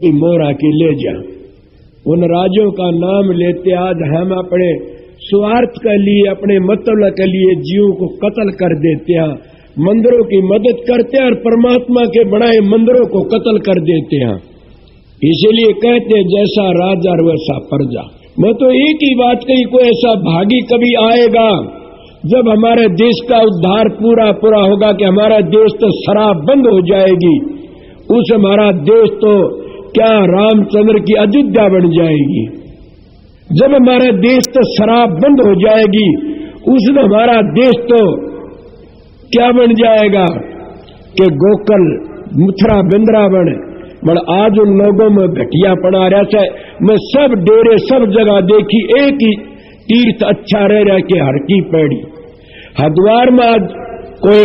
कि मोरा की ले जा। उन राजों का नाम लेते आज हम अपने स्वार्थ के लिए, अपने मतलब के लिए जीवों को कत्ल कर देते हैं, मंदिरों की मदद करते हैं और परमात्मा के बनाए मंदिरों को कत्ल कर देते हैं। इसीलिए कहते जैसा राजा और वैसा प्रजा। मैं तो एक ही बात कही, कोई ऐसा भागी कभी आएगा जब हमारे देश का उद्धार पूरा पूरा होगा कि हमारा देश तो शराब बंद हो जाएगी, उस हमारा देश तो क्या रामचंद्र की अयोध्या बन जाएगी। जब हमारा देश तो शराब बंद हो जाएगी, उस दिन हमारा देश तो क्या बन जाएगा कि गोकुल मथुरा वृंदावन। बड़ आज उन लोगों में घटिया पड़ा रहा है। मैं सब डेरे सब जगह देखी, एक ही तीर्थ अच्छा रह रहा कि हर की पैड़ी। हरिद्वार में आज कोई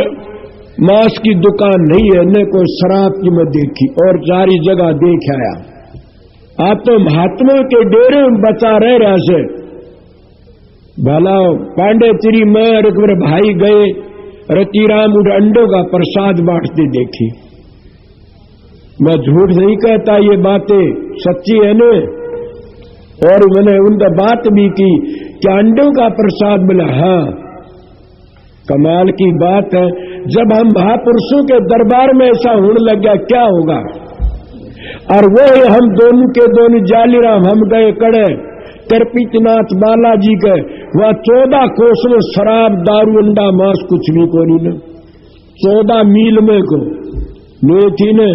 मांस की दुकान नहीं है, न कोई शराब की मैं देखी, और सारी जगह देख आया। आप तो महात्मा के डेरे में बचा रह रहा से भला पांडेचेरी में एक बार भाई गए, रतिराम उठ अंडों का प्रसाद बांटते देखी। मैं झूठ नहीं कहता, ये बातें सच्ची है न। और मैंने उनका बात भी की कि अंडों का प्रसाद मिला। हाँ, कमाल की बात है। जब हम महापुरुषों के दरबार में ऐसा होने लग गया क्या होगा। और वो हम दोनों के दोनों जालीराम हम गए कड़े तिरुपतिनाथ बालाजी के, वह 14 कोस में शराब दारू अंडा मांस कुछ भी को नहीं न, 14 मील में को नहीं थी न।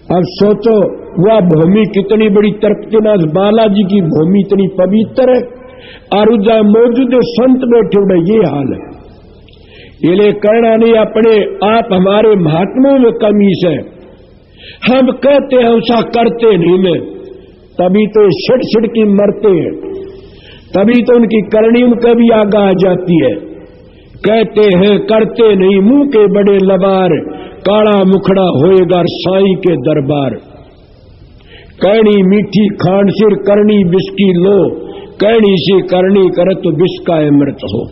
अब सोचो वह भूमि कितनी बड़ी, तिरुपतिनाथ बालाजी की भूमि इतनी पवित्र है, और जहां मौजूद संत बैठे हुए ये हाल है। ये करना नहीं, अपने आप हमारे महात्माओं में कमी से हम कहते हैं ऐसा करते नहीं में, तभी तो छिड़ की मरते हैं, तभी तो उनकी करनी उनका भी आगा आ जाती है। कहते हैं करते नहीं, मुंह के बड़े लबार, काला मुखड़ा होएगा साईं के दरबार। कहनी मीठी खांड सिर करनी बिस्की लो, कहनी सी करनी करे तो बिस्का अमृत हो।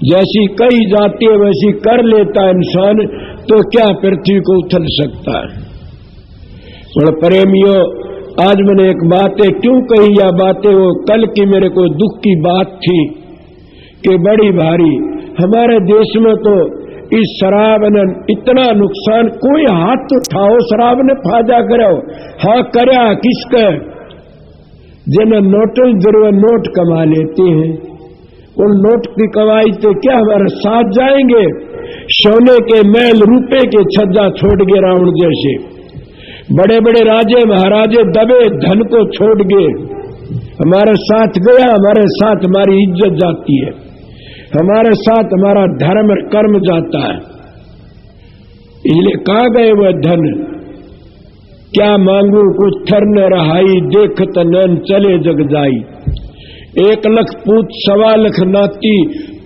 जैसी कही जाती है वैसी कर लेता इंसान, तो क्या पृथ्वी को उछल सकता है। और प्रेमियों, आज मैंने एक बातें क्यों कही, या बातें वो कल की मेरे को दुख की बात थी कि बड़ी भारी हमारे देश में तो इस शराब ने इतना नुकसान, कोई हाथ तो उठाओ शराब ने फायदा करो। हाँ करया किसका, जिन्हें नोटों जरूर नोट कमा लेते हैं, उन नोट की कमाई तो क्या हमारे साथ जाएंगे। सोने के महल रुपए के छज्जा छोड़ गए रावण जैसे, बड़े बड़े राजे महाराजे दबे धन को छोड़ गए, हमारे साथ गया, हमारे साथ हमारी इज्जत जाती है, हमारे साथ हमारा धर्म और कर्म जाता है। इसलिए कहाँ गए वह धन, क्या मांगू कुछ थर न रहाई, देखत नैन चले जग जाई। 1 लाख पूत 1.25 लाख नाती,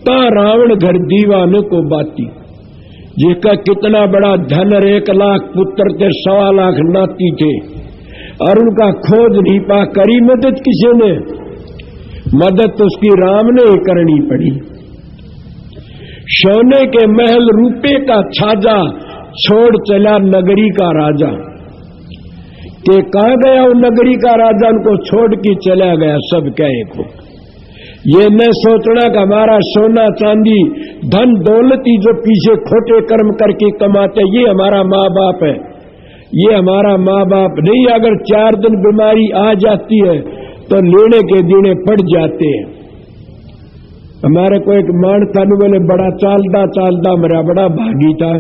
ता रावण घर दीवाने को बाती। जिसका कितना बड़ा धन, 1 लाख पुत्र थे, 1.25 लाख नाती थे, और उनका खोज नहीं पा, करी मदद किसी ने, मदद तो उसकी राम ने ही करनी पड़ी। सोने के महल रुपए का छाजा, छोड़ चला नगरी का राजा। कि कहां गया वो नगरी का राजा, उनको छोड़ के चला गया सब कहे को। ये न सोचना कि हमारा सोना चांदी धन दौलत ही जो पीछे खोटे कर्म करके कमाते, ये हमारा माँ बाप है, ये हमारा माँ बाप नहीं। अगर 4 दिन बीमारी आ जाती है तो लेने के दीने पड़ जाते हैं। हमारे को एक मान था, बोले बड़ा चालदा मरा, बड़ा भागी था,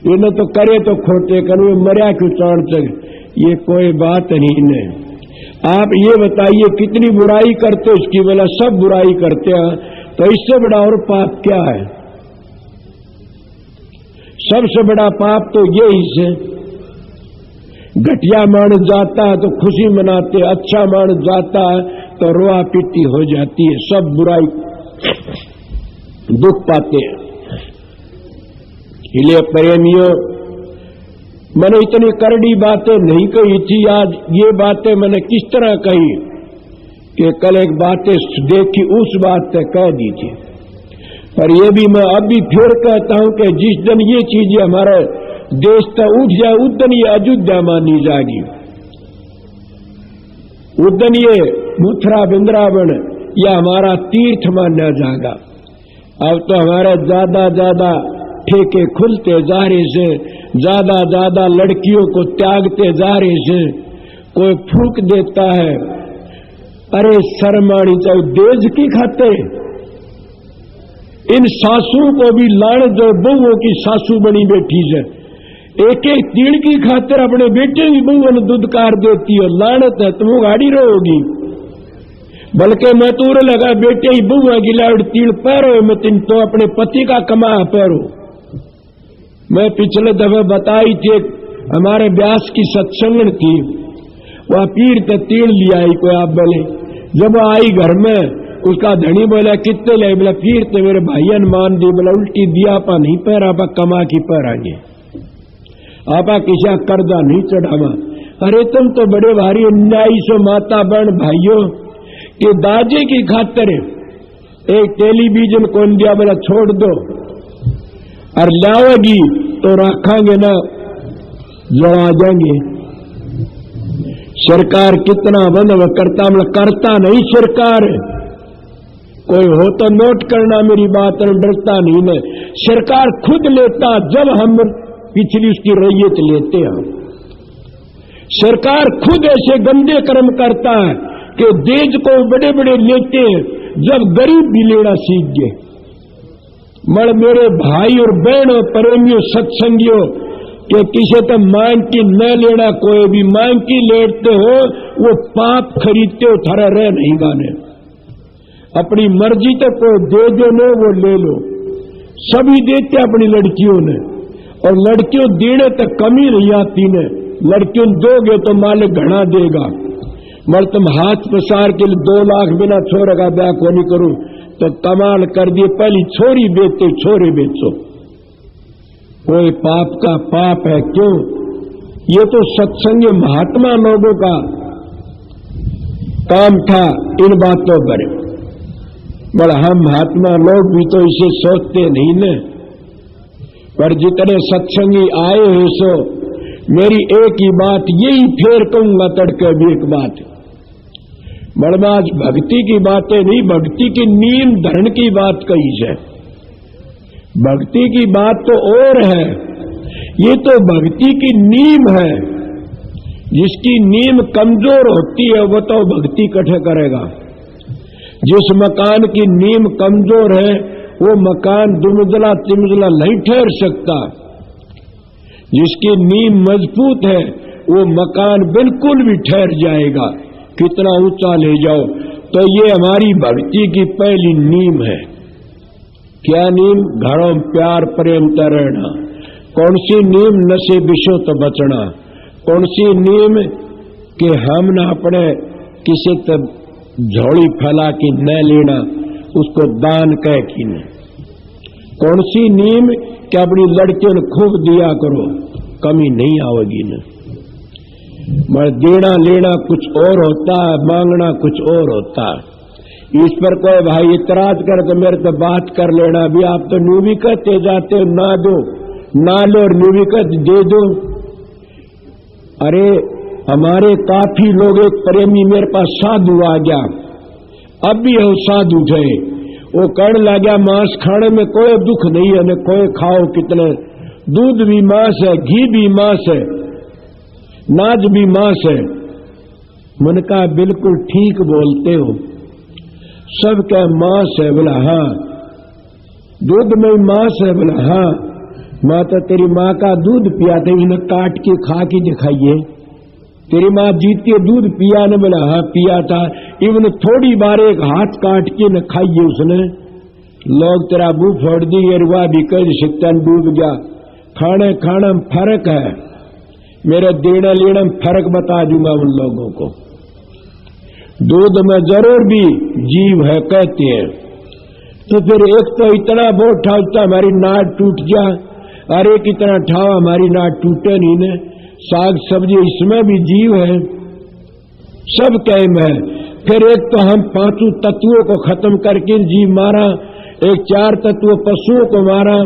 इन्हें तो करे तो खोटे करूं, मरिया क्यों चाण तक। ये कोई बात नहीं है। आप ये बताइए कितनी बुराई करते हो, इसकी वजह सब बुराई करते हैं, तो इससे बड़ा और पाप क्या है। सबसे बड़ा पाप तो यही से, घटिया मानस जाता है तो खुशी मनाते, अच्छा मानस जाता है तो रोआ पीटी हो जाती है, सब बुराई दुख पाते हैं। इसलिए प्रेमियों, मैंने इतनी करड़ी बातें नहीं कही थी, आज ये बातें मैंने किस तरह कही कि कल एक बातें देखी उस बात पे कह दी थी। पर ये भी मैं अब भी फिर कहता हूं कि जिस दिन ये चीजें हमारे देश तो उठ जाए उदन ये अयोध्या मानी जाएगी, उदन ये मथुरा वृंदावन या हमारा तीर्थ माना जाएगा। अब तो हमारे ज्यादा ठेके खुलते जा रहे से, ज्यादा लड़कियों को त्यागते जा रहे से, कोई फूक देता है, अरे शर्मानी चाहिए देश की खातिर। इन सासुओं को भी लाड़ जो बहुओं की सासू बनी बैठी है, एक तीड़ की खातिर अपने बेटे की बहुओं ने दुदकार देती है, लानत है तुम गाड़ी रहोगी। बल्कि मैं तो लगा बेटे ही बहुआ गिलावट तीड़ पैरो मैं तीन तो अपने पति का कमा पैरो। मैं पिछले दफे बताई थी हमारे व्यास की सत्संगन थी, वह पीर तो तीड़ लिया आई कोई आप बोले, जब आई घर में उसका धनी बोला कितने ले, बोला पीर तो मेरे भाइया ने मान दी, बोला उल्टी दिया आपा नहीं पैर आपा कमा की पैरांगे, आपा किसा कर्जा नहीं चढ़ावा। अरे तुम तो बड़े भारी अन्यायी सो माता बहन भाइयों कि दाजे की खातिर एक टेलीविजन कौन दिया, बोला छोड़ दो और लाओगी तो रखेंगे ना जड़ा जाएंगे। सरकार कितना बंद करता, मतलब करता नहीं सरकार, कोई हो तो नोट करना मेरी बात, डरता नहीं न सरकार खुद लेता जब हम पिछली उसकी रैयत लेते हैं। सरकार खुद ऐसे गंदे कर्म करता है कि देश को बड़े बड़े लेते हैं जब गरीब भी लेना सीख गए। मर मेरे भाई और बहनों प्रेमियों सत्संगियों कि किसी तो मांग की न लेना, कोई भी मांग की लेते हो वो पाप खरीदते हो, थारा रह नहीं गाने। अपनी मर्जी तो कोई दे दो न वो ले लो, सभी देते अपनी लड़कियों ने, और लड़कियों देने तक कमी नहीं आती ने, लड़कियों दोगे तो मालिक घना देगा। मर तुम हाथ पसार के 2 लाख बिना छोरे का ब्याह को नहीं करूं तो कमाल कर दिए, पहली छोरी बेचते छोरे बेचो, कोई पाप का पाप है क्यों? ये तो सत्संग महात्मा लोगों का काम था इन बातों पर, पर हम महात्मा लोग भी तो इसे सोचते नहीं न। पर जितने सत्संगी आए हैं सो मेरी एक ही बात यही फेर कहूंगा, तड़के भी एक बात, बड़बाज भक्ति की बातें नहीं, भक्ति की नीम धरण की बात कही है। भक्ति की बात तो और है, ये तो भक्ति की नीम है। जिसकी नीम कमजोर होती है वो तो भक्ति कठे करेगा। जिस मकान की नीम कमजोर है वो मकान दुमजला तिमजला नहीं ठहर सकता। जिसकी नीम मजबूत है वो मकान बिल्कुल भी ठहर जाएगा, कितना ऊंचा ले जाओ। तो ये हमारी भक्ति की पहली नीम है। क्या नीम? घरों प्यार प्रेम तैरना। कौन सी नीम? नशे विषयों तो बचना। कौन सी नीम? कि हम न अपने किसी तब झोली फैला के न लेना, उसको दान कह की न। कौन सी नीम? कि अपनी लड़कियों ने खूब दिया करो, कमी नहीं आवेगी न। मगर देना लेना कुछ और होता है, मांगना कुछ और होता है। इस पर कोई भाई इतराज कर तो मेरे तो बात कर लेना, भी आप तो न्यू भी कहते जाते हो ना दो ना लो और न्यू भी कहते दे दो। अरे हमारे काफी लोग, एक प्रेमी मेरे पास साधु आ गया, अब भी है साधु थे, वो कहने लगा मांस खाने में कोई दुख नहीं है न, कोई खाओ कितने, दूध भी मांस है, घी भी मांस है, नाज भी मांस है। मन का बिल्कुल ठीक बोलते हो, सब क्या मांस है? बोला हाँ। दूध में मांस है? बोला हाँ। माँ तो तेरी माँ का दूध पिया था, इन्हें काट के खा के दिखाइए। तेरी माँ जीती है दूध पिया ने? बोला हाँ पिया था। इवन थोड़ी बार एक हाथ काट के न खाइए उसने। लोग तेरा मुंह फोड़ दी, रुआ भी कर शिक्तन डूब गया। खाने खाने में फर्क है, मेरे देने लेने में फर्क बता दूंगा उन लोगों को। दूध में जरूर भी जीव है कहते हैं, तो फिर एक तो इतना बहुत ठावता हमारी नाड़ टूट जा, अरे कितना ठावा हमारी नाड़ टूटे नहीं ने। साग सब्जी इसमें भी जीव है, सब कैम है। फिर एक तो हम 5 तत्वों को खत्म करके जीव मारा, एक 4 तत्व पशुओं को मारा।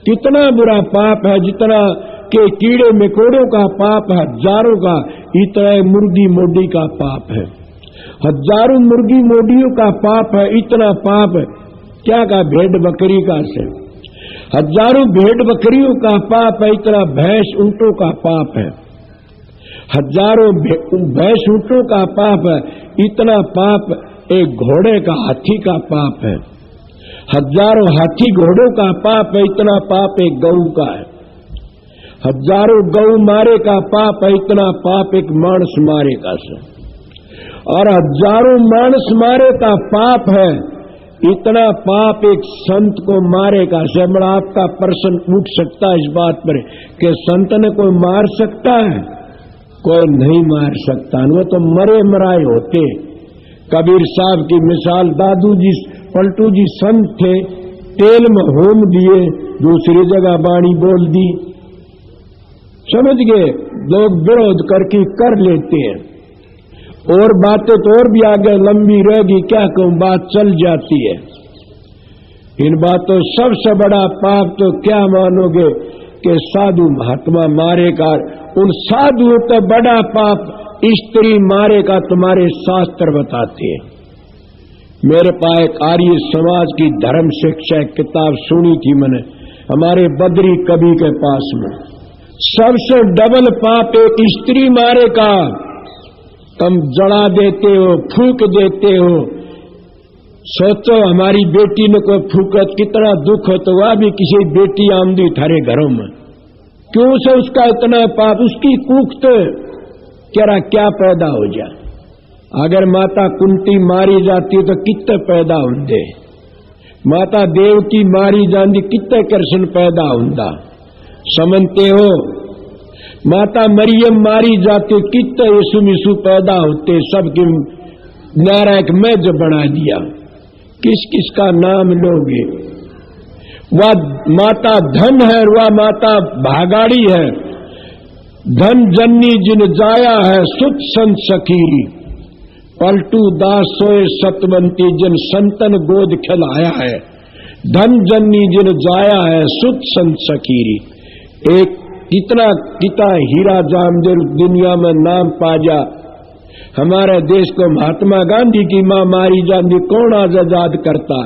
कितना बुरा पाप है, जितना के कीड़े मकोड़ों का पाप हजारों का, इतना मुर्गी मोडी का पाप है। हजारों मुर्गी मोडियों का पाप है, इतना पाप क्या का भेड़ बकरी का से। हजारों भेड़ बकरियों का पाप है, इतना भैंस ऊंटों का पाप है। हजारों भैंस ऊंटों का पाप है, इतना पाप एक घोड़े का हाथी का पाप है। हजारों हाथी घोड़ों का पाप है, इतना पाप एक गऊ का है। हजारों गऊ मारे का पाप है, इतना पाप एक मानस मारे का से। और हजारों मानस मारे का पाप है, इतना पाप एक संत को मारे का से। बड़ा आपका प्रश्न उठ सकता है इस बात पर कि संत ने कोई मार सकता है? कोई नहीं मार सकता, वो तो मरे मराए होते। कबीर साहब की मिसाल, दादू जी पलटू जी संत थे, तेल में होम दिए, दूसरी जगह बाणी बोल दी, समझ गए। लोग विरोध करके कर लेते हैं, और बातें तो और भी आगे लंबी रहेगी, क्या कहूं, बात चल जाती है। इन बातों सबसे बड़ा पाप तो क्या मानोगे कि साधु महात्मा मारेगा। उन साधुओं का बड़ा पाप स्त्री मारेगा, तुम्हारे शास्त्र बताते हैं। मेरे पास एक आर्य समाज की धर्म शिक्षा किताब सुनी थी मैंने, हमारे बद्री कवि के पास में। सबसे डबल पाप एक स्त्री मारेगा। तुम जला देते हो, फूंक देते हो। सोचो हमारी बेटी ने कोई फूकत, कितना दुख हो, तो वह भी किसी बेटी आमदी थारे घरों में, क्यों से उसका इतना पाप? उसकी कूखत क्या पैदा हो जाए। अगर माता कुंती मारी जाती तो कितने पैदा होंगे, माता देवकी मारी जाती कितने कृष्ण पैदा होंदा, समझते हो। माता मरियम मारी जाती कितने यीशु मिशु पैदा होते, सबकी नारायक में जो बना दिया। किस किस का नाम लोगे? वह माता धन है, वह माता भागाड़ी है। धन जन्नी जिन जाया है, सुत संत सखीरी। पलटू दास सोए सतवंती, जिन संतन गोद खिलाया है। धन जन्नी जिन जाया है, सुत संत सखीरी। एक कितना हीरा जामदिल दुनिया में नाम पाजा। हमारे देश को महात्मा गांधी की मां मारी जाती, कौन आजाद करता?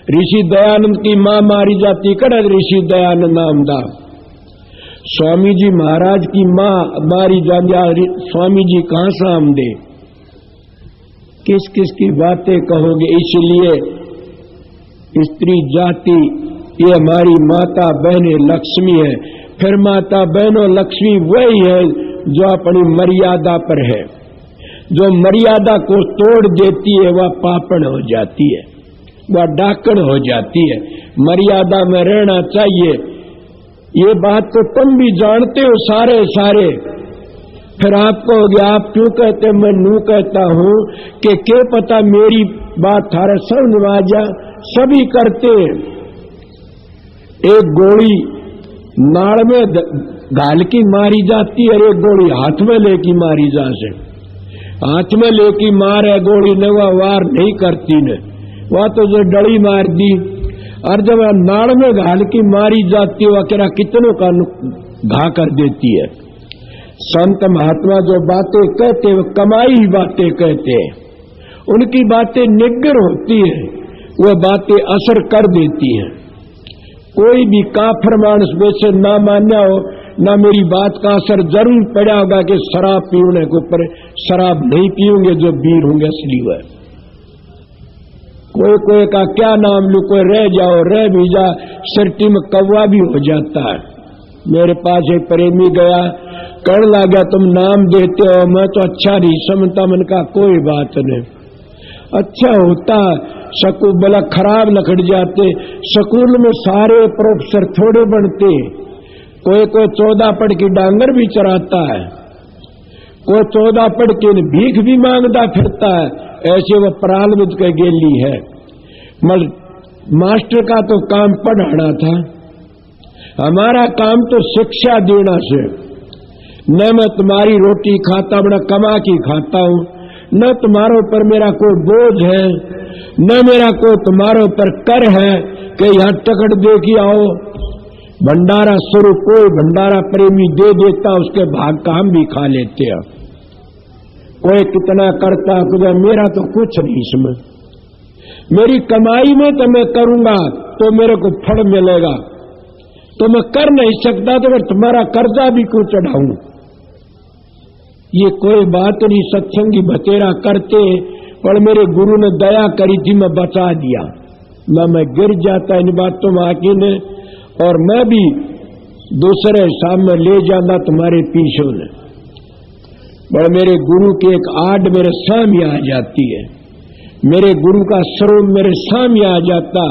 ऋषि दयानंद की मां मारी जाती, कड़ा ऋषि दयानंद नामदा। स्वामी जी महाराज की मां मारी जाती, स्वामी जी कहां सामदे? किस किस की बातें कहोगे? इसलिए स्त्री जाति ये हमारी माता बहनें लक्ष्मी है। फिर माता बहनों लक्ष्मी वही है जो अपनी मर्यादा पर है। जो मर्यादा को तोड़ देती है वह पापण हो जाती है, वह डाकण हो जाती है। मर्यादा में रहना चाहिए, ये बात तो तुम भी जानते हो सारे। फिर आप कहोगे आप क्यों कहते, मैं नू कहता हूं कि क्या पता मेरी बात थारे समझ में आ जा। सभी करते हैं। एक गोली नाड़ में घाल की मारी जाती है, एक गोली हाथ में लेकी मारी जा से। हाथ में लेकी मार है गोली ने, वह वार नहीं करती ने, वह तो जो डड़ी मार दी। और जब नाड़ में घाल की मारी जाती है, वह कह कितनों का घा कर देती है। संत महात्मा जो बातें कहते हैं, कमाई ही बातें कहते हैं। उनकी बातें निग्गर होती है, वह बातें असर कर देती हैं। कोई भी काफर मानस वैसे ना मान्या हो ना, मेरी बात का असर जरूर पड़ा होगा कि शराब पीने के ऊपर शराब नहीं पियोगे जो वीर होंगे असली हुआ। कोई का क्या नाम लू, कोई रह जाओ रह भी जा, सिरटी में कौवा भी हो जाता है। मेरे पास एक प्रेमी गया, कहने लगा तुम नाम देते हो, मैं तो अच्छा नहीं समझता। मन का कोई बात नहीं, अच्छा होता। स्कूल बला खराब लखड़ जाते। स्कूल में सारे प्रोफेसर थोड़े बनते, कोई 14 पढ़ की डांगर भी चराता है, कोई 14 पढ़ के भीख भी मांगता फिरता है। ऐसे वो प्रालविद के गेली है। मास्टर का तो काम पढ़ाना था, हमारा काम तो शिक्षा देना से। न मैं तुम्हारी रोटी खाता, बड़ा कमा की खाता हूं, न तुम्हारे ऊपर मेरा कोई बोझ है, न मेरा कोई तुम्हारे ऊपर कर है कि यहां टकट दे के आओ। भंडारा स्वरूप कोई भंडारा प्रेमी दे देता, उसके भाग का हम भी खा लेते हैं। कोई कितना करता, तो मेरा तो कुछ नहीं इसमें, मेरी कमाई में तो मैं करूंगा तो मेरे को फल मिलेगा, तो मैं कर नहीं सकता तो फिर तुम्हारा कर्जा भी क्यों चढ़ाऊं। ये कोई बात नहीं, सत्संगी बतेरा करते, पर मेरे गुरु ने दया करी थी, मैं बचा दिया, मैं गिर जाता इन बातों में आके ने, और मैं भी दूसरे सामने ले जाता तुम्हारे पीछे ने। पर मेरे गुरु की एक आड़ मेरे सामने आ जाती है, मेरे गुरु का स्वरूप मेरे सामने आ जाता।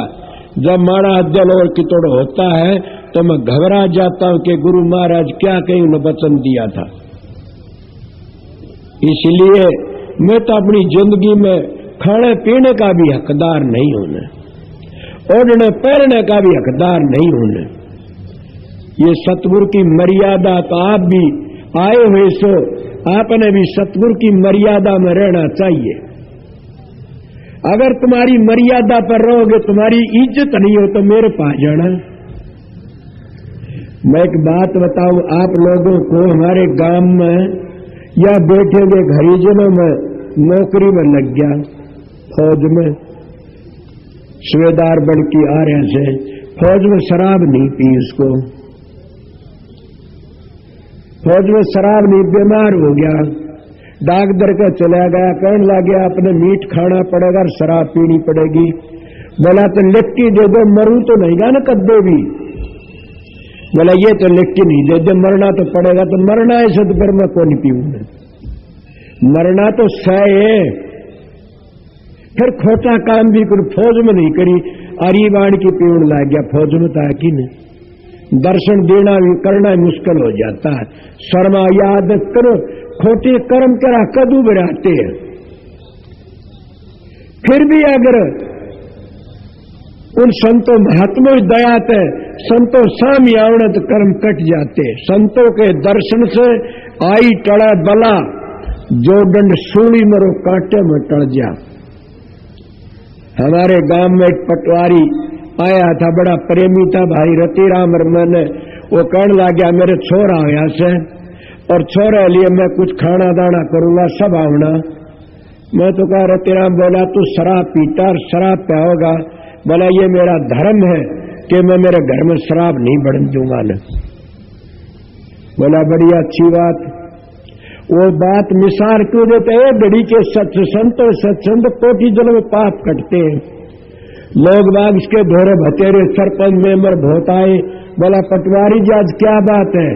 जब माड़ा दिल और कितोड़ होता है तो मैं घबरा जाता हूं कि गुरु महाराज क्या कहीं उन्हें वचन दिया था। इसलिए मैं तो अपनी जिंदगी में खाने पीने का भी हकदार नहीं होने, ओढ़ने पहनने का भी हकदार नहीं होने। ये सतगुरु की मर्यादा, तो आप भी आए हुए सो आपने भी सतगुरु की मर्यादा में रहना चाहिए। अगर तुम्हारी मर्यादा पर रहोगे, तुम्हारी इज्जत नहीं हो तो मेरे पास जाना। मैं एक बात बताऊं आप लोगों को, हमारे गांव में या बैठे हुए हरिजनों में नौकरी में लग गया, फौज में सूबेदार बन की आ रहे से, फौज में शराब नहीं पी उसको, फौज में शराब नहीं, बीमार हो गया, डॉक्टर का चला गया, कहने लग गया अपने मीट खाना पड़ेगा और शराब पीनी पड़ेगी। बोला तो लिट्टी दे दो, मरूं तो नहीं गा ना कद्दे भी। बोला ये तो लिट्टी नहीं दे दे, मरना तो पड़ेगा, तो मरना ऐसे तो फिर मैं कौन पीऊंगा, मरना तो सह है। फिर खोटा काम भी कर फौज में नहीं करी, अरीबाण की पीण लग गया, फौज में था कि नहीं, दर्शन देना भी करना मुश्किल हो जाता है। शर्मा याद करो, खोटे कर्म करा कदू बराते हैं, फिर भी अगर उन संतों महात्मा दयात है, संतों सामी आवण तो कर्म कट जाते। संतों के दर्शन से आई टड़ा बला, जो दंड सूली मरो कांटे में टल जा। हमारे गांव में एक पटवारी आया था, बड़ा प्रेमी था भाई रतिराम रमन, वो कहने लग गया मेरे छोरा आया से, और छोरे लिए मैं कुछ खाना दाना करूंगा, सब आवना। मैं तो कहा रतिराम, बोला तू शराब पीता और शराब पे होगा, बोला ये मेरा धर्म है कि मैं मेरे घर में शराब नहीं बढ़ने दूंगा न। बोला बड़ी अच्छी बात। वो बात मिसाल क्यों देते हैं, बड़ी के संतो सत्संग कोटि जन्म में पाप कटते हैं, लोग बाग इसके धोरे भतेरे सरपंच मेंबर बहुत आए। बोला पटवारी जी आज क्या बात है,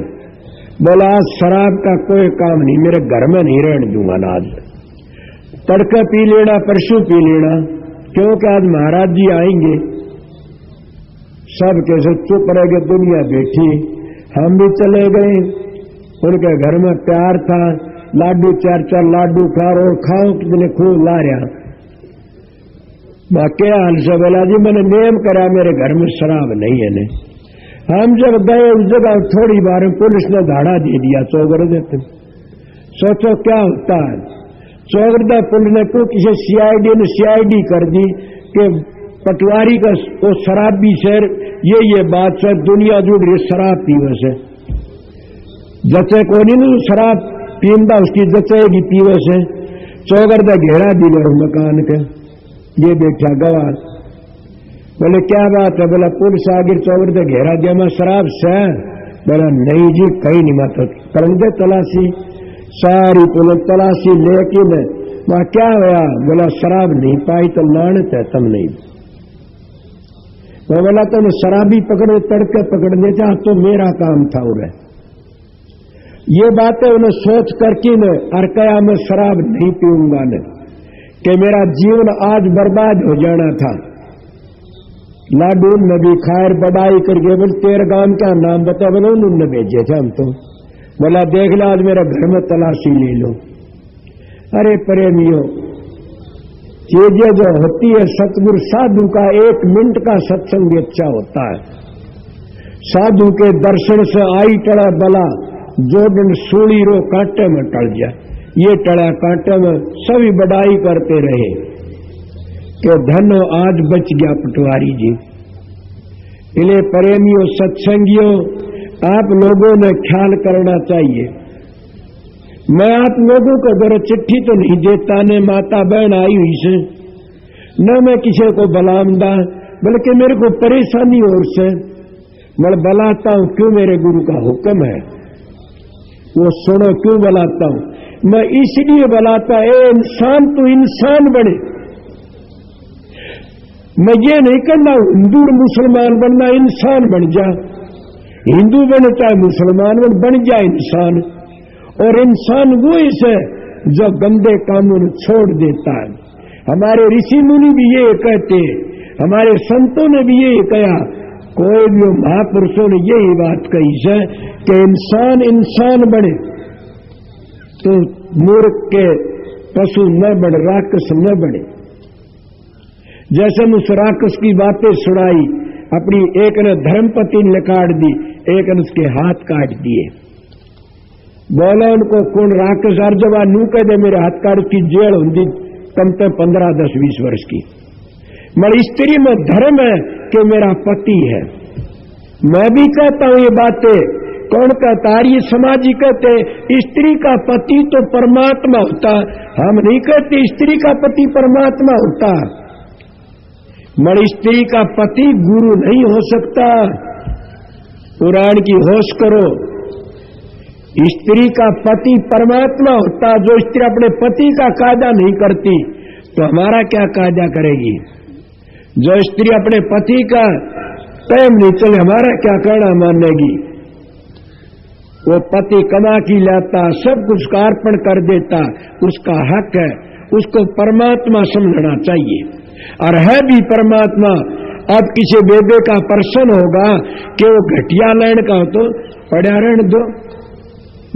बोला आज शराब का कोई काम नहीं, मेरे घर में नहीं रहने दूंगा ना, आज तड़का पी लेना परसों पी लेना, क्योंकि आज महाराज जी आएंगे। सब कैसे चुप रह गए, दुनिया बैठी, हम भी चले गए। उनके घर में प्यार था, लाडू चार चार लाडू खाओ कितने खूब ला रहा। क्या हाल से, बोला जी मैंने नियम करा मेरे घर में शराब नहीं है ने। हम जब गए उस जगह थोड़ी बार पुलिस ने धाड़ा दे दिया, चौगर देते। सोचो क्या होता है, चौगरदा पुलिस ने क्यों किसी सीआईडी ने सीआईडी कर दी कि पटवारी का वो शराबी शहर, ये बात से दुनिया जुड़ रही शराब पीवे से, जचे को नहीं शराब पींदा उसकी जचेगी पीवे से। चौगरदा घेरा दी गए मकान के, ये देखा गवाह। बोले क्या बात है, बोला पुलिस आगे चौगरदा घेरा दिया, मैं शराब से। बोला नहीं जी कहीं नहीं, मत करेंगे तलाशी, सारी पुलिस तलाशी लेकिन वहां क्या हुआ, बोला शराब नहीं पाई तो लानत है तुम नहीं। मैं बोला तुम शराबी पकड़े तड़के पकड़ने चाह तो मेरा काम था। उन्हें ये बातें उन्हें सोच करके न अरकया में शराब नहीं पीऊंगा न, कि मेरा जीवन आज बर्बाद हो जाना था। लाडू ने भी खैर बड़ाई करके बोले तेरे गांव क्या नाम बता, बोलो उन्होंने भेजे थे हम तो। बोला देख लो आज मेरे घर में तलाशी ले लो। अरे प्रेमियों, चीजें जो होती है सतगुरु साधु का 1 मिनट का सत्संग अच्छा होता है। साधु के दर्शन से आई टड़ा बला, जोड़न सूली रो कांटे में टल जा। ये टड़ा कांटे में सभी बड़ाई करते रहे कि धनो आज बच गया पटवारी जी। इन्हें प्रेमियों, सत्संगियों, आप लोगों ने ख्याल करना चाहिए। मैं आप लोगों को जरा चिट्ठी तो नहीं देता, न माता बहन आई हुई से, न मैं किसी को बलामदा, बल्कि मेरे को परेशानी और से मैं बलाता हूं। क्यों? मेरे गुरु का हुक्म है, वो सुनो। क्यों बलाता हूं? मैं इसलिए बलाता, ए इंसान तू इंसान बने। मैं ये नहीं कहना हिंदू और मुसलमान बनना, इंसान बन जा। हिंदू बने चाहे मुसलमान बन जाए इंसान। और इंसान वो है जो गंदे कामों छोड़ देता है। हमारे ऋषि मुनि भी ये कहते, हमारे संतों ने भी ये कहा, कोई भी महापुरुषों ने यही बात कही है कि इंसान इंसान बने तो मूर्ख के पशु न बने, राक्षस न बने। जैसे उस राक्षस की बातें सुनाई, अपनी एक ने धर्मपति ने काट दी, एक ने उसके हाथ काट दिए। बोला उनको कौन राक्षस अर्जवा नू कह दे मेरे हाथ काट, की जेल होती कम से 15, 10, 20 वर्ष की। मगर स्त्री में धर्म है कि मेरा पति है। मैं भी कहता हूं ये बातें, कौन कहता? ये समाजी कहते स्त्री का पति तो परमात्मा होता। हम नहीं कहते स्त्री का पति परमात्मा होता। मगर स्त्री का पति गुरु नहीं हो सकता। पुराण की होश करो। स्त्री का पति परमात्मा होता। जो स्त्री अपने पति का कायदा नहीं करती तो हमारा क्या कायदा करेगी? जो स्त्री अपने पति का टाइम नहीं चले, हमारा क्या करना मानेगी? वो पति कमा की लाता, सब कुछ का अर्पण कर देता, उसका हक है, उसको परमात्मा समझना चाहिए। और है भी परमात्मा। अब किसी बेबे का प्रश्न होगा कि वो घटिया लाइन का हो तो पढ़ा रहने दो,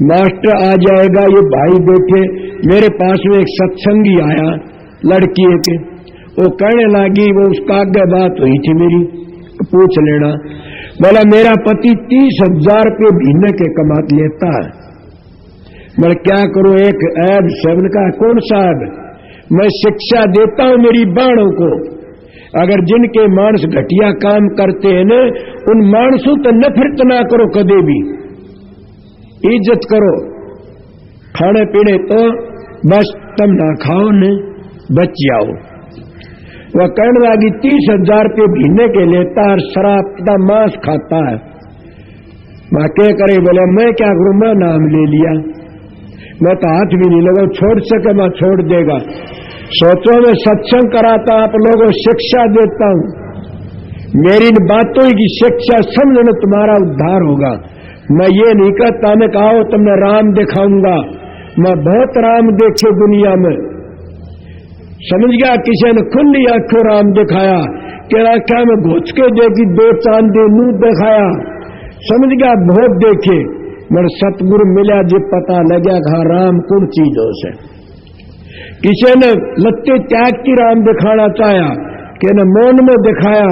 मास्टर आ जाएगा। ये भाई बैठे मेरे पास में, एक सत्संगी आया लड़की के, वो कहने लगी, वो उसका आगे बात हुई थी मेरी, पूछ लेना। बोला मेरा पति 30,000 रुपये महीने के कमा लेता है। मैं क्या करूं? एक ऐब शब्द का कौन साहब? मैं शिक्षा देता हूं मेरी बाणों को। अगर जिनके मानस घटिया काम करते हैं न, उन मानसों तो नफरत ना करो, कदे भी इज्जत करो। खाने पीने तो बस तुम ना खाओ न, बच जाओ। वह कहने लगी 30,000 रुपये महीने के लेता है, शराब का मांस खाता है। मैं क्या करे? बोले मैं क्या करूं? मैं नाम ले लिया, मैं तो हाथ भी नहीं लगा, छोड़ सके मैं छोड़ देगा। सोचो मैं सत्संग कराता, आप लोगों को शिक्षा देता हूं। मेरी इन बातों की शिक्षा समझना, तुम्हारा उद्धार होगा। मैं ये नहीं कहता मैं कहा तुमने राम दिखाऊंगा। मैं बहुत राम देखे दुनिया में, समझ गया। किसी ने खुली आंखों राम दिखाया, क्या क्या में घोच के देखी, 2 चांदे मुंह दिखाया, समझ गया। बहुत देखे, मगर सतगुरु मिला जो पता लगा कहा राम कौन चीजों से। किसी ने लत्ते त्याग की राम दिखाना चाहा, कि न मौन में दिखाया,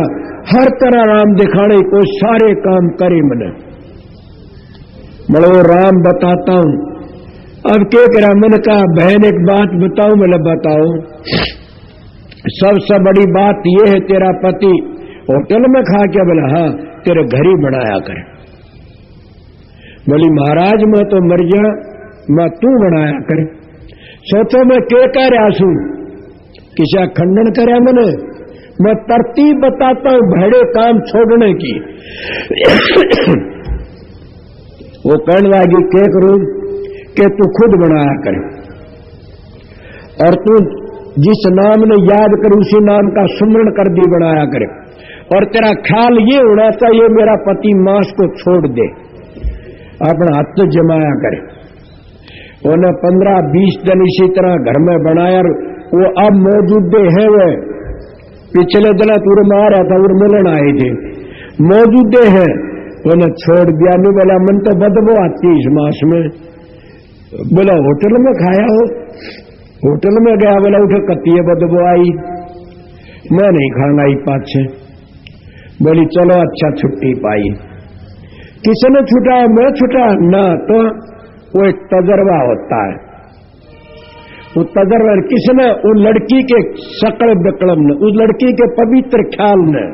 हर तरह राम दिखाने को सारे काम करे मैंने। मैं वो राम बताता हूं। अब क्या करा? मैंने कहा बहन एक बात बताऊं? मैंने बताओ। सबसे बड़ी बात यह है तेरा पति होटल में खा क्या? बोला हाँ, तेरे घर ही बनाया करे। बोली महाराज मैं तो मर गया, मैं तू बनाया करे। सोचो मैं क्या कह रहा हूं? किसी खंडन करे मैंने? मैं तरतीब बताता हूं भड़े काम छोड़ने की। वो कहने लगी क्या करूं? कि तू खुद बनाया करे, और तू जिस नाम ने याद कर उसी नाम का सुमरण कर दी बनाया करे। और तेरा ख्याल ये होना चाहिए मेरा पति मांस को छोड़ दे, अपना हाथ जमाया करे। उन्हें 15-20 दिन इसी तरह घर में बनाया। वो अब मौजूदे है, वो पिछले दिन तुर मार रहा था, उर्मिलन आए थे, मौजूदे है। उन्हें छोड़ दिया। नहीं बोला मन तो बदबू आती इस मांस में। बोला होटल में खाया हो? होटल में गया। बोला उठे कत्ती बदबू आई, मैं नहीं खाना ही पाछे। बोली चलो अच्छा छुट्टी पाई। किसने छुटा? मैं छुटा ना, तो वो एक तजर्बा होता है। वो तजर्बा किसने? उस लड़की के शकल बकलम ने, उस लड़की के पवित्र ख्याल ने,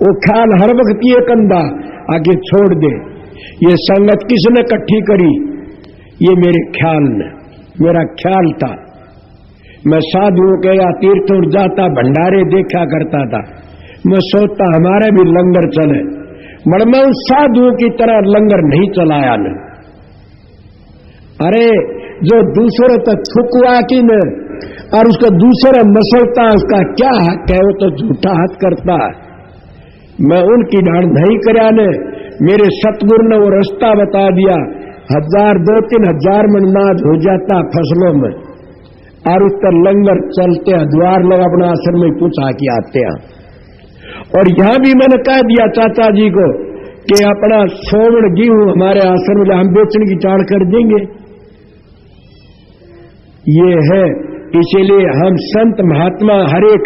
वो ख्याल हर वक्त ये कंधा आगे छोड़ दे। ये संगत किसने इकट्ठी करी? ये मेरे ख्याल ने, मेरा ख्याल था। मैं साधुओं के या तीर्थों जाता, भंडारे देखा करता था। मैं सोचता हमारे भी लंगर चले, मगर मैं उस साधुओं की तरह लंगर नहीं चलाया न। अरे जो दूसरे तो थुकवा की न और उसका दूसरा मसलता, उसका क्या हक है? वो तो झूठा हक करता है। मैं उनकी डांड नहीं करा ने, मेरे सतगुरु ने वो रास्ता बता दिया। 1000 2-3 हजार मन नाज हो जाता फसलों में, और उस पर लंगर चलते हैं। द्वार लोग अपना आश्रम में पूछा के आते हैं। और यहां भी मैंने कह दिया चाचा जी को कि अपना सोवण गेहूं हमारे आश्रम में हम बेचने की चाड़ कर देंगे। ये है, इसीलिए हम संत महात्मा हर एक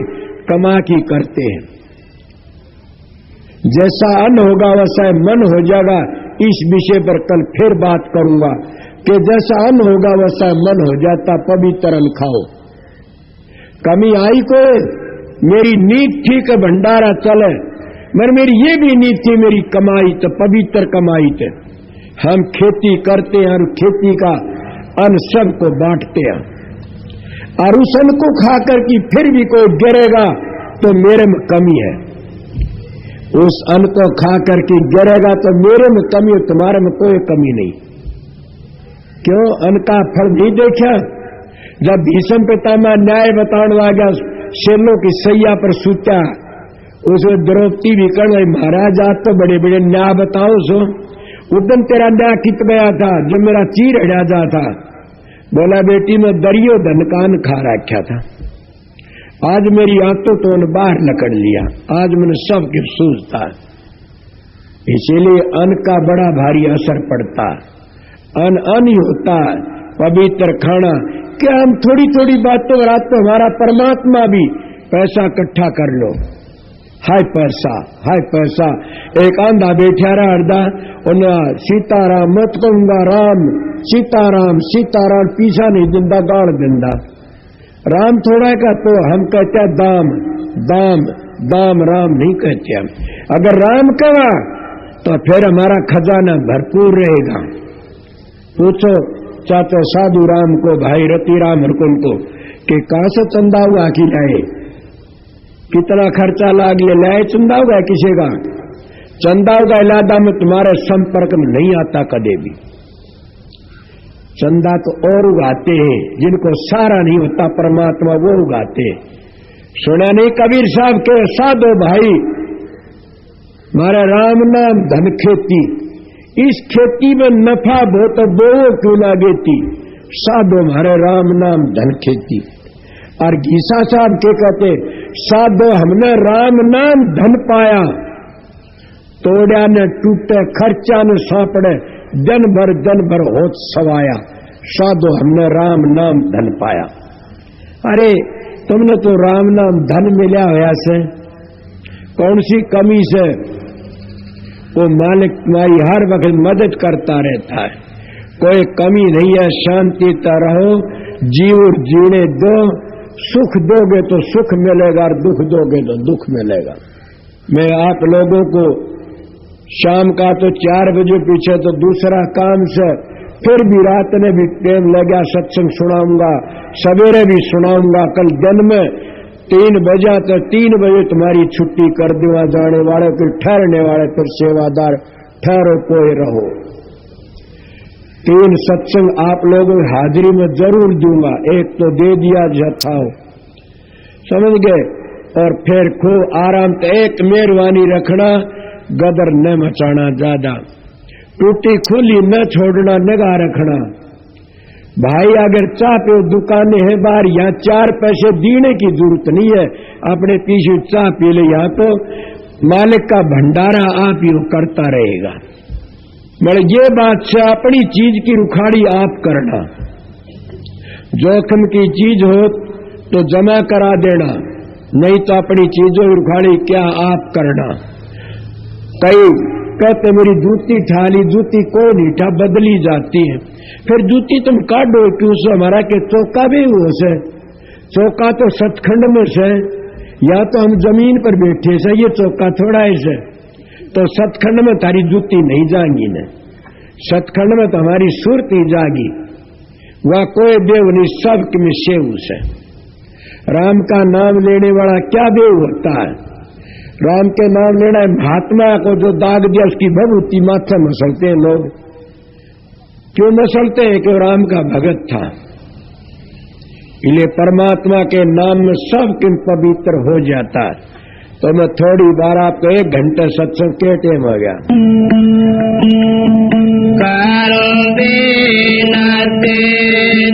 कमा की करते हैं। जैसा अन्न होगा वैसा मन हो जाएगा। इस विषय पर कल फिर बात करूंगा कि जैसा अन्न होगा वैसा मन हो जाता। पवित्र अन्न खाओ। कमी आई को मेरी नीत थी कि भंडारा चले, मगर मेरी ये भी नीत थी, मेरी कमाई तो पवित्र कमाई थे। हम खेती करते हैं और खेती का अन्न सबको बांटते हैं, और उस अन्न को खाकर की फिर भी कोई गिरेगा तो मेरे में कमी है। उस अन्न को खाकर के गिरेगा तो मेरे में कमी है, तुम्हारे में कोई कमी नहीं। क्यों? अन्न का फल नहीं देखा? जब भीष्म पितामह न्याय बताने लगा, शेरों की सैया पर सूता, उसमें द्रौपदी भी कर गई, महाराज आज तो बड़े बड़े न्याय बताओ सो। उदम तेरा न्याय कित गया था जो मेरा चीर हड़ा जा था। बोला बेटी मैं दरियो धन कान खा रखा था, आज मेरी आंतों तो बाहर लकड़ लिया, आज मैंने सब कुछ सूझता। इसीलिए अन्न का बड़ा भारी असर पड़ता। अन्न ही होता है पवित्र खाना। क्या हम थोड़ी थोड़ी बातों रात तो हमारा परमात्मा भी पैसा इकट्ठा कर लो। हाय पैसा, हाय पैसा। एक आंधा बैठा रहा अर्धा, उन्हें सीताराम मत कहूंगा, राम सीताराम सीताराम पीछा नहीं दिंदा, गाड़ दिंदा। राम थोड़ा का तो हम कहते हैं दाम दाम दाम, राम नहीं कहते हम। अगर राम कहा तो फिर हमारा खजाना भरपूर रहेगा। पूछो चाचा साधु राम को, भाई रतिराम हरकुल को कि कहां से चंदा हुआ कि लाए, कितना खर्चा लाग ले लाए चंदा हुआ किसी का? चंदा का इलादा में तुम्हारे संपर्क में नहीं आता कदे भी। चंदा तो और उगाते हैं जिनको सारा नहीं होता परमात्मा, वो उगाते। सुना नहीं कबीर साहब के? साधो भाई मारा राम नाम धन खेती, इस खेती में नफा बहुत बो क्यों ना गेती। साधो हमारे राम नाम धन खेती। और गीसा साहब के कहते, साधो हमने राम नाम धन पाया, तोड़ा न टूटे खर्चा न सापड़े, दिन भर होत सवाया। साधो हमने राम नाम धन पाया। अरे तुमने तो राम नाम धन मिला होया से, कौन सी कमी से? वो मालिक तुम्हारी हर वक्त मदद करता रहता है, कोई कमी नहीं है। शांति रहो, जीव जीने दो। सुख दोगे तो सुख मिलेगा, और दुख दोगे तो दुख मिलेगा। मैं आप लोगों को शाम का तो 4 बजे पीछे तो दूसरा काम से, फिर भी रात ने भी टाइम लगा सत्संग सुनाऊंगा, सवेरे भी सुनाऊंगा। कल दिन में 3 बजा तो 3 बजे तुम्हारी छुट्टी कर दूंगा। जाने वाले फिर ठहरने वाले फिर सेवादार, ठहरो कोई रहो। 3 सत्संग आप लोगों की हाजिरी में जरूर दूंगा। एक तो दे दिया जथाओ, समझ गए? और फिर खूब आराम से एक मेहरबानी रखना, गदर न मचाना ज्यादा, टूटी खुली न छोड़ना, निगाह रखना। भाई अगर चाह पे दुकानें हैं बाहर, यहाँ 4 पैसे देने की जरूरत नहीं है, अपने पीछे चाह पी ले। यहाँ तो मालिक का भंडारा आप ही करता रहेगा। मगर ये बात से अपनी चीज की रुखाड़ी आप करना। जोखिम की चीज हो तो जमा करा देना, नहीं तो अपनी चीजों की रुखाड़ी क्या आप करना। कई कहते मेरी जूती ठाली, जूती कोई नहीं ठा, बदली जाती है। फिर जूती तुम काटो क्यों से? हमारा के चौका भी हो से, चौका तो सचखंड में से, या तो हम जमीन पर बैठे से, ये चौका थोड़ा ऐसे, तो सतखंड में तारी जूती नहीं जाएंगी न, सतखंड में तो हमारी सुरती जागी। वह कोई देव नहीं, सब में सेव से। राम का नाम लेने वाला क्या देव होता है? राम के नाम लेना है। महात्मा को जो दाग दिया उसकी भभूति माथा मसलते हैं लोग। क्यों मसलते हैं? कि राम का भगत था। इसलिए परमात्मा के नाम में सब किन पवित्र हो जाता है। तो मैं थोड़ी बार आपको 1 घंटे सत्संग के टाइम हो गया। करो बिना तेरे